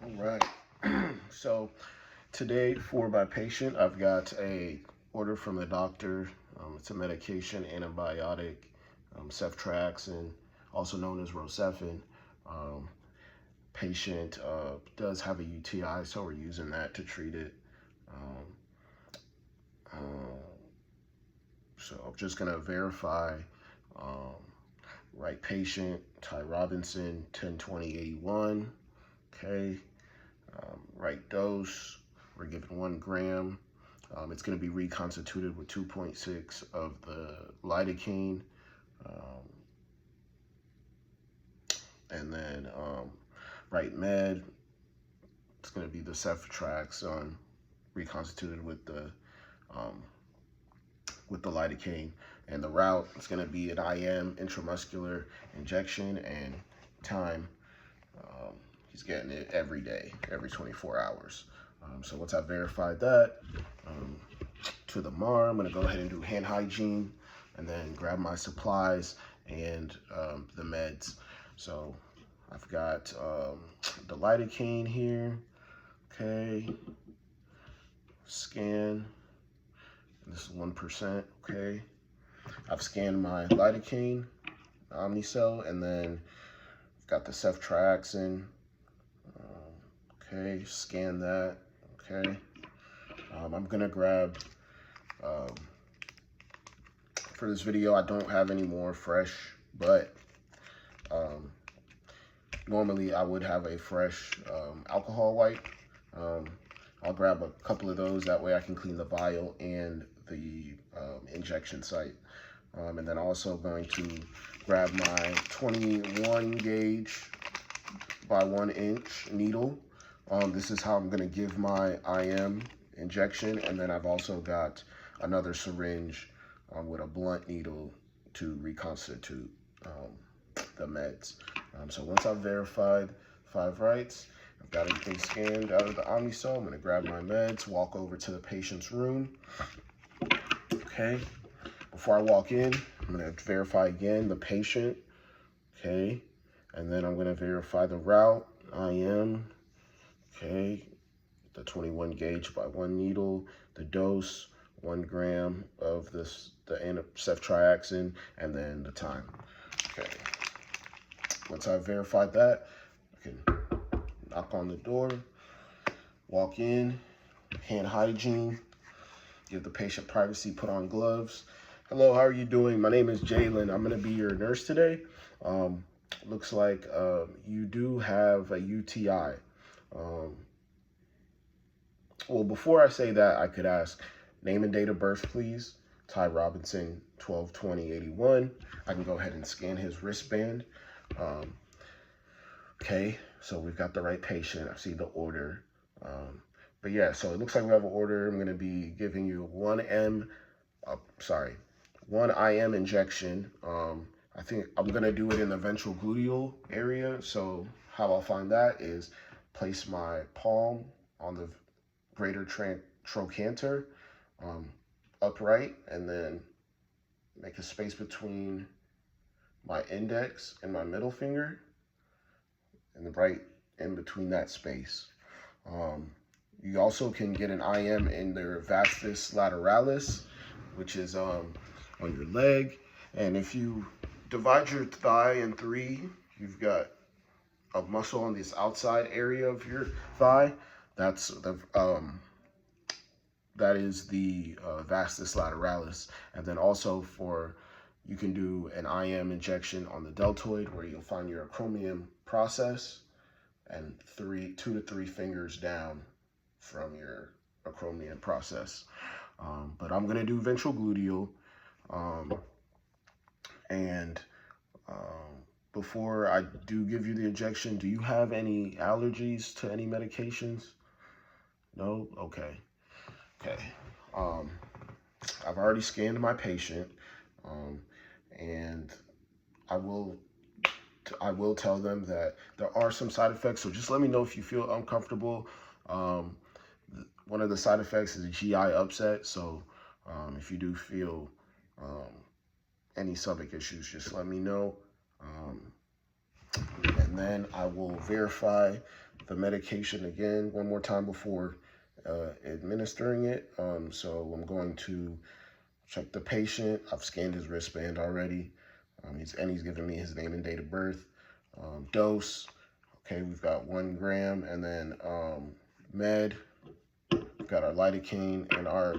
All right. So today for my patient, I've got a order from the doctor. It's a medication, antibiotic, ceftriaxone, also known as Rocephin. Um, Patient does have a UTI, so we're using that to treat it. Um, uh, so I'm just gonna verify. Um, right patient, Ty Robinson, 102081. Okay. Right dose, we're given 1 gram. It's going to be reconstituted with 2.6 of the lidocaine. Um, and then right med, it's going to be the ceftriaxone reconstituted um, with the lidocaine. And the route is going to be an IM intramuscular injection and time. Um, he's getting it every day, every 24 hours. So once I verified that, um, to the MAR, I'm gonna go ahead and do hand hygiene and then grab my supplies and the meds. So I've got the lidocaine here, okay, scan, this is 1%, okay. I've scanned my lidocaine, Omnicell, and then I've got the ceftriaxone, okay, scan that, okay. I'm gonna grab, um, for this video, I don't have any more fresh, but um, normally I would have a fresh alcohol wipe. I'll grab a couple of those, that way I can clean the vial and the injection site. And then also going to grab my 21 gauge by 1 inch needle. This is how I'm gonna give my IM injection, and then I've also got another syringe with a blunt needle to reconstitute the meds. So once I've verified 5 rights, I've got everything scanned out of the Omnicell, I'm gonna grab my meds, walk over to the patient's room. Okay, before I walk in, I'm gonna verify again the patient, okay, and then I'm gonna verify the route, IM, okay, the 21 gauge by 1 needle, the dose, 1 gram of the ceftriaxone, and then the time. Okay. Once I've verified that, I can knock on the door, walk in, hand hygiene, give the patient privacy, put on gloves. Hello, how are you doing? My name is Jalen. I'm gonna be your nurse today. Looks like you do have a UTI. Well, before I say that, I could ask name and date of birth, please. Ty Robinson, 12/20/81. I can go ahead and scan his wristband. Okay, so we've got the right patient. I see the order. But yeah, so it looks like we have an order. I'm going to be giving you 1 IM injection. I think I'm going to do it in the ventral gluteal area. So how I'll find that is place my palm on the greater trochanter upright, and then make a space between my index and my middle finger, and right in between that space. You also can get an IM in their vastus lateralis, which is on your leg. And if you divide your thigh in 3, you've got a muscle on this outside area of your thigh. That is the vastus lateralis. And then also you can do an IM injection on the deltoid, where you'll find your acromion process, and 2 to 3 fingers down from your acromion process. But I'm gonna do ventral gluteal. And before I do give you the injection, do you have any allergies to any medications? No? Okay. Okay. I've already scanned my patient, and I will tell them that there are some side effects, so just let me know if you feel uncomfortable. One of the side effects is a GI upset, so if you do feel any stomach issues, just let me know. And then I will verify the medication again one more time before administering it. So I'm going to check the patient. I've scanned his wristband already. He's given me his name and date of birth. Dose. Okay, we've got 1 gram, and then med. We've got our lidocaine and our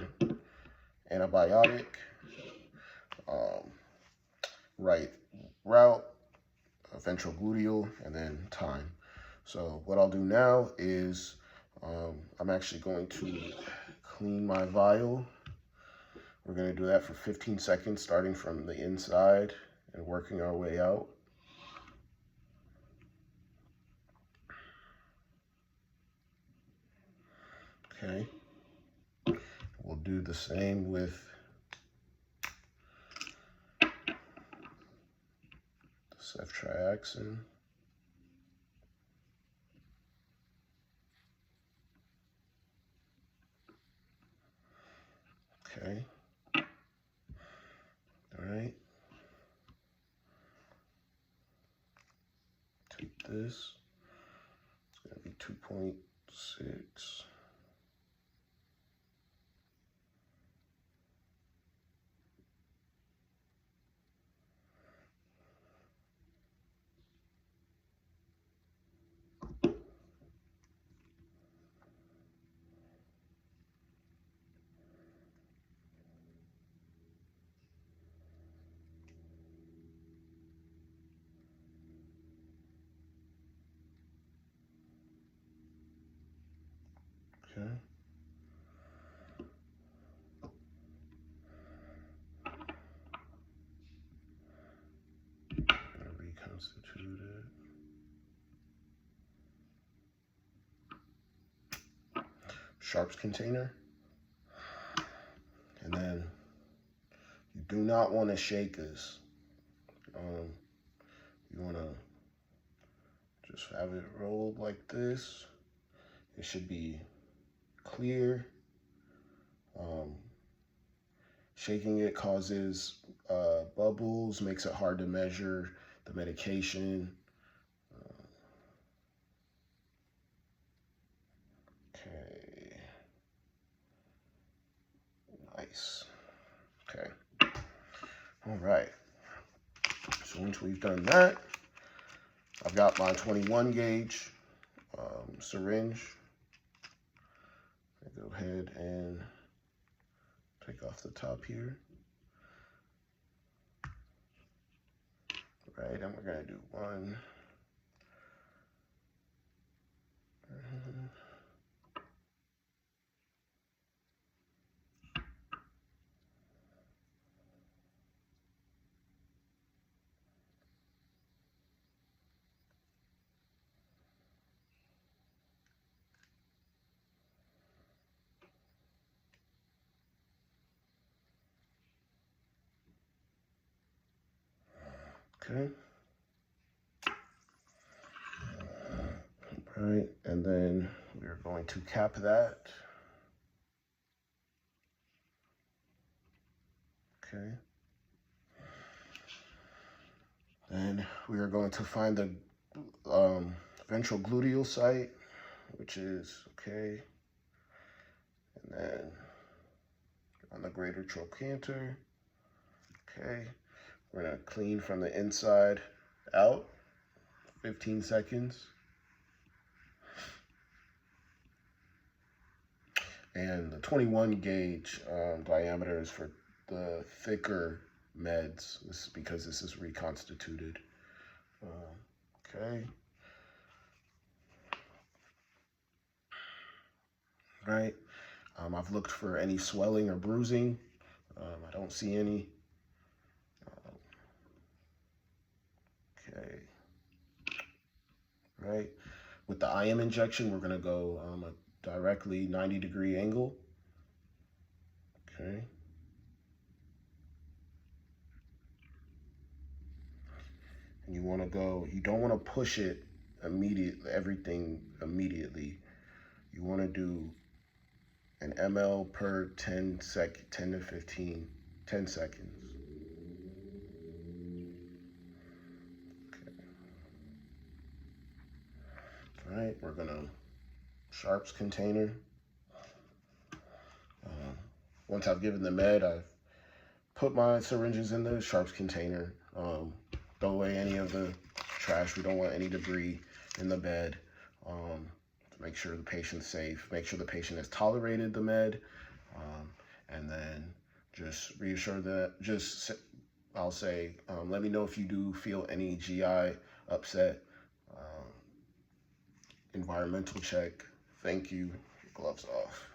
antibiotic. Right route, ventral gluteal, and then time. So what I'll do now is I'm actually going to clean my vial. We're going to do that for 15 seconds, starting from the inside and working our way out. Okay. We'll do the same with the ceftriaxone. Okay. All right. Take this. It's going to be 2.6. Okay. Reconstitute it. Sharps container. And then you do not want to shake this. You want to just have it rolled like this. It should be clear. Shaking it causes bubbles, makes it hard to measure the medication. Okay. Nice. Okay. All right. So once we've done that, I've got my 21 gauge syringe. I go ahead and take off the top here. Right, and we're gonna do one. Okay. All right, and then we're going to cap that. Okay. Then we are going to find the ventral gluteal site, which is okay. And then on the greater trochanter. Okay. We're gonna clean from the inside out, 15 seconds. And the 21 gauge diameter is for the thicker meds. This is because this is reconstituted. Okay. Right. I've looked for any swelling or bruising. I don't see any. Okay. Right. With the IM injection, we're going to go a directly 90-degree angle. Okay. And you want to go, you don't want to push it everything immediately. You want to do an ml per 10 to 15, 10 seconds. Okay. All right, we're gonna sharps container. Once I've given the med, I've put my syringes in the sharps container. Throw away any of the trash. We don't want any debris in the bed. To make sure the patient's safe. Make sure the patient has tolerated the med. And then just reassure that, I'll say, let me know if you do feel any GI upset. Environmental check. Thank you. Gloves off.